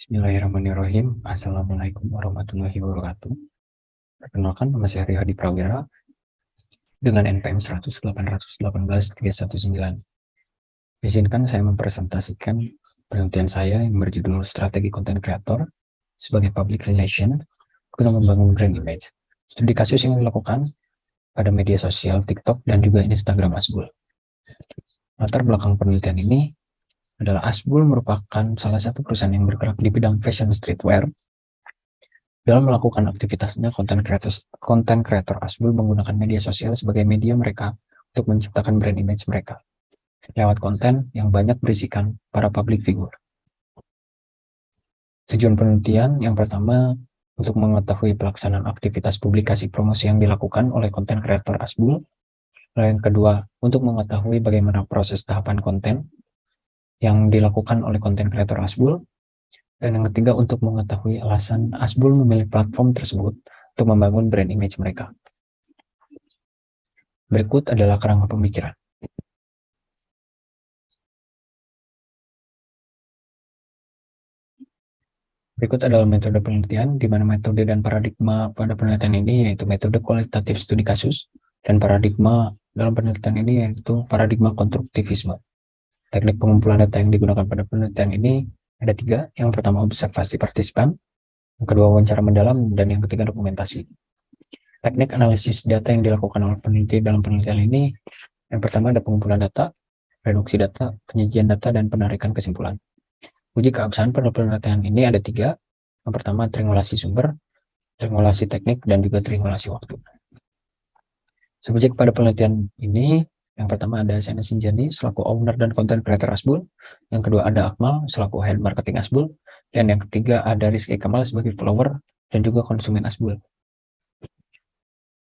Bismillahirrahmanirrahim. Assalamualaikum warahmatullahi wabarakatuh. Perkenalkan, nama saya Ria Hadi Prawira dengan NPM 100818319. Izinkan saya mempresentasikan penelitian saya yang berjudul Strategi Konten Kreator sebagai Public Relation guna membangun brand image. Studi kasus yang dilakukan pada media sosial TikTok dan juga Instagram Asbul. Latar belakang penelitian ini adalah Asbul merupakan salah satu perusahaan yang bergerak di bidang fashion streetwear. Dalam melakukan aktivitasnya, konten kreator Asbul menggunakan media sosial sebagai media mereka untuk menciptakan brand image mereka lewat konten yang banyak berisikan para public figure. Tujuan penelitian yang pertama untuk mengetahui pelaksanaan aktivitas publikasi promosi yang dilakukan oleh konten kreator Asbul. Lalu yang kedua, untuk mengetahui bagaimana proses tahapan konten yang dilakukan oleh konten kreator Asbul. Dan yang ketiga, untuk mengetahui alasan Asbul memilih platform tersebut untuk membangun brand image mereka. Berikut adalah kerangka pemikiran. Berikut adalah metode penelitian, di mana metode dan paradigma pada penelitian ini yaitu metode kualitatif studi kasus, dan paradigma dalam penelitian ini yaitu paradigma konstruktivisme. Teknik pengumpulan data yang digunakan pada penelitian ini ada 3. Yang pertama, observasi partisipan. Yang kedua, wawancara mendalam. Dan yang ketiga, dokumentasi. Teknik analisis data yang dilakukan oleh peneliti dalam penelitian ini, yang pertama ada pengumpulan data, reduksi data, penyajian data, dan penarikan kesimpulan. Uji keabsahan pada penelitian ini ada 3. Yang pertama, triangulasi sumber, triangulasi teknik, dan juga triangulasi waktu. Subjek pada penelitian ini, yang pertama ada Sena Sinjani selaku owner dan content creator Asbul. Yang kedua ada Akmal selaku head marketing Asbul. Dan yang ketiga ada Rizky Kamal sebagai follower dan juga konsumen Asbul.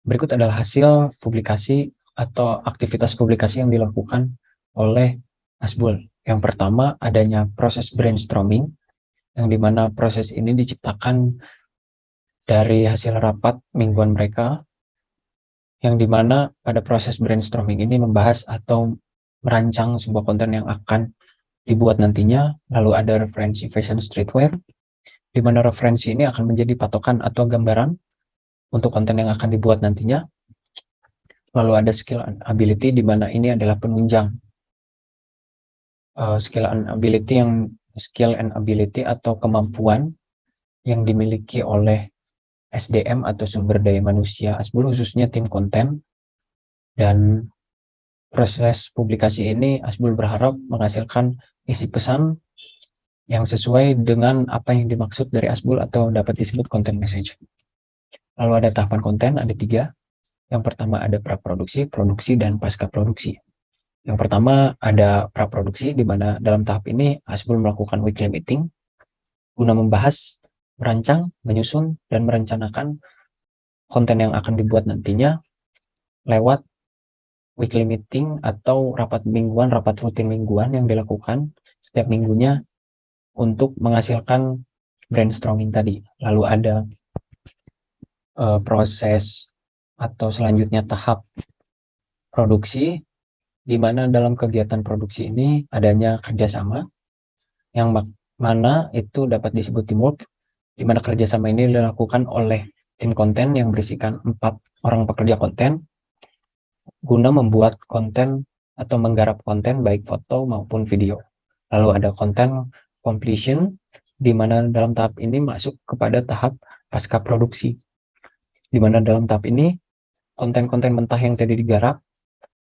Berikut adalah hasil publikasi atau aktivitas publikasi yang dilakukan oleh Asbul. Yang pertama adanya proses brainstorming, yang dimana proses ini diciptakan dari hasil rapat mingguan mereka, yang dimana pada proses brainstorming ini membahas atau merancang sebuah konten yang akan dibuat nantinya. Lalu ada referensi fashion streetwear, di mana referensi ini akan menjadi patokan atau gambaran untuk konten yang akan dibuat nantinya. Lalu ada skill and ability, di mana ini adalah penunjang skill and ability atau kemampuan yang dimiliki oleh SDM atau sumber daya manusia Asbul, khususnya tim konten. Dan proses publikasi ini Asbul berharap menghasilkan isi pesan yang sesuai dengan apa yang dimaksud dari Asbul atau dapat disebut content message. Lalu ada tahapan konten, ada 3. Yang pertama ada praproduksi, produksi, dan pasca produksi. Yang pertama ada praproduksi, di mana dalam tahap ini Asbul melakukan weekly meeting guna membahas, merancang, menyusun, dan merencanakan konten yang akan dibuat nantinya lewat weekly meeting atau rapat mingguan, rapat rutin mingguan yang dilakukan setiap minggunya untuk menghasilkan brainstorming tadi. Lalu ada proses atau selanjutnya tahap produksi, di mana dalam kegiatan produksi ini adanya kerjasama, yang mana itu dapat disebut teamwork, di mana kerjasama ini dilakukan oleh tim konten yang berisikan 4 orang pekerja konten guna membuat konten atau menggarap konten baik foto maupun video. Lalu ada konten completion, di mana dalam tahap ini masuk kepada tahap pasca produksi, di mana dalam tahap ini konten-konten mentah yang tadi digarap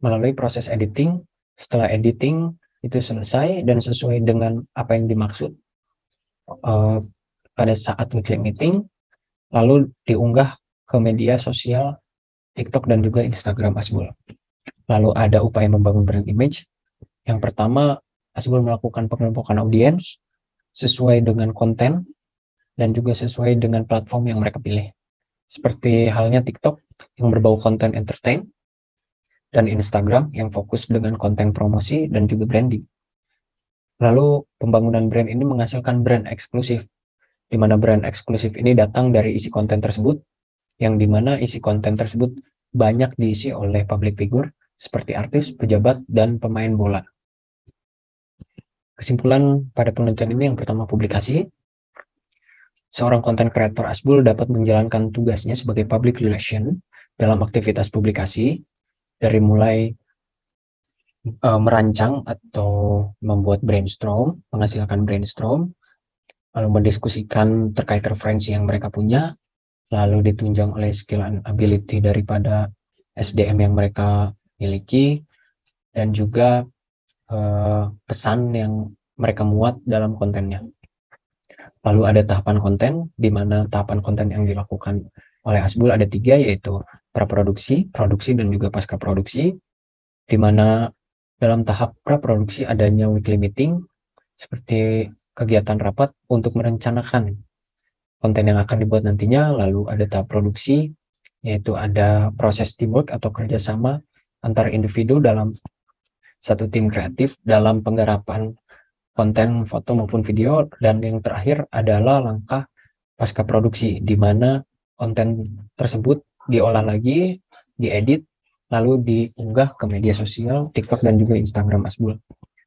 melalui proses editing. Setelah editing itu selesai dan sesuai dengan apa yang dimaksud pada saat weekly meeting, lalu diunggah ke media sosial TikTok dan juga Instagram Asbul. Lalu ada upaya membangun brand image. Yang pertama, Asbul melakukan pengelompokan audiens sesuai dengan konten dan juga sesuai dengan platform yang mereka pilih. Seperti halnya TikTok yang berbau konten entertain, dan Instagram yang fokus dengan konten promosi dan juga branding. Lalu pembangunan brand ini menghasilkan brand eksklusif, di mana brand eksklusif ini datang dari isi konten tersebut, yang dimana isi konten tersebut banyak diisi oleh public figure seperti artis, pejabat, dan pemain bola. Kesimpulan pada penelitian ini, yang pertama publikasi, Seorang content creator Asbul dapat menjalankan tugasnya sebagai public relation dalam aktivitas publikasi, dari mulai merancang atau membuat brainstorm, menghasilkan brainstorm, lalu mendiskusikan terkait referensi yang mereka punya, lalu ditunjang oleh skill and ability daripada SDM yang mereka miliki, dan juga pesan yang mereka muat dalam kontennya. Lalu ada tahapan konten, di mana tahapan konten yang dilakukan oleh Asbul ada 3, yaitu praproduksi, produksi, dan juga pasca produksi, di mana dalam tahap praproduksi adanya weekly meeting, seperti kegiatan rapat untuk merencanakan konten yang akan dibuat nantinya. Lalu ada tahap produksi, yaitu ada proses teamwork atau kerjasama antar individu dalam satu tim kreatif dalam penggarapan konten foto maupun video. Dan yang terakhir adalah langkah pasca produksi, di mana konten tersebut diolah lagi, diedit, lalu diunggah ke media sosial, TikTok dan juga Instagram Asbul.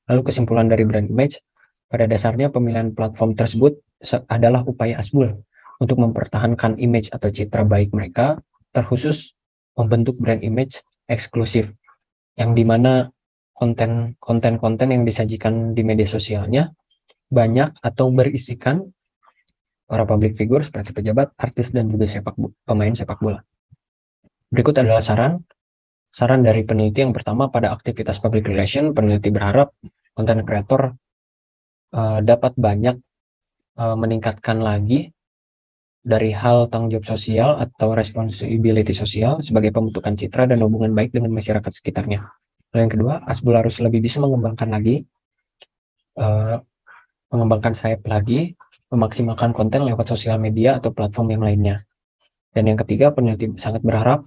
Lalu kesimpulan dari brand image, pada dasarnya pemilihan platform tersebut adalah upaya Asbul untuk mempertahankan image atau citra baik mereka, terkhusus membentuk brand image eksklusif, yang dimana konten-konten yang disajikan di media sosialnya banyak atau berisikan para public figure seperti pejabat, artis, dan juga pemain sepak bola. Berikut adalah saran dari peneliti. Yang pertama, pada aktivitas public relation, peneliti berharap konten kreator dapat banyak meningkatkan lagi dari hal tanggung jawab sosial atau responsibility sosial sebagai pembentukan citra dan hubungan baik dengan masyarakat sekitarnya. Lalu yang kedua, Asbul harus lebih bisa mengembangkan sayap lagi, memaksimalkan konten lewat sosial media atau platform yang lainnya. Dan yang ketiga, peneliti sangat berharap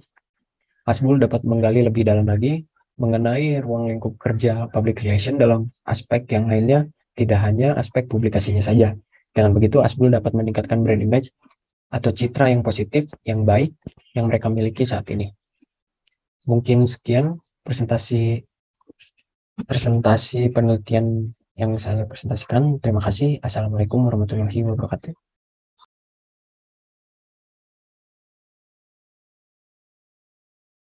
Asbul dapat menggali lebih dalam lagi mengenai ruang lingkup kerja public relation dalam aspek yang lainnya, tidak hanya aspek publikasinya saja. Dengan begitu, Asbul dapat meningkatkan brand image atau citra yang positif, yang baik, yang mereka miliki saat ini. Mungkin sekian presentasi penelitian yang saya presentasikan. Terima kasih. Assalamualaikum warahmatullahi wabarakatuh.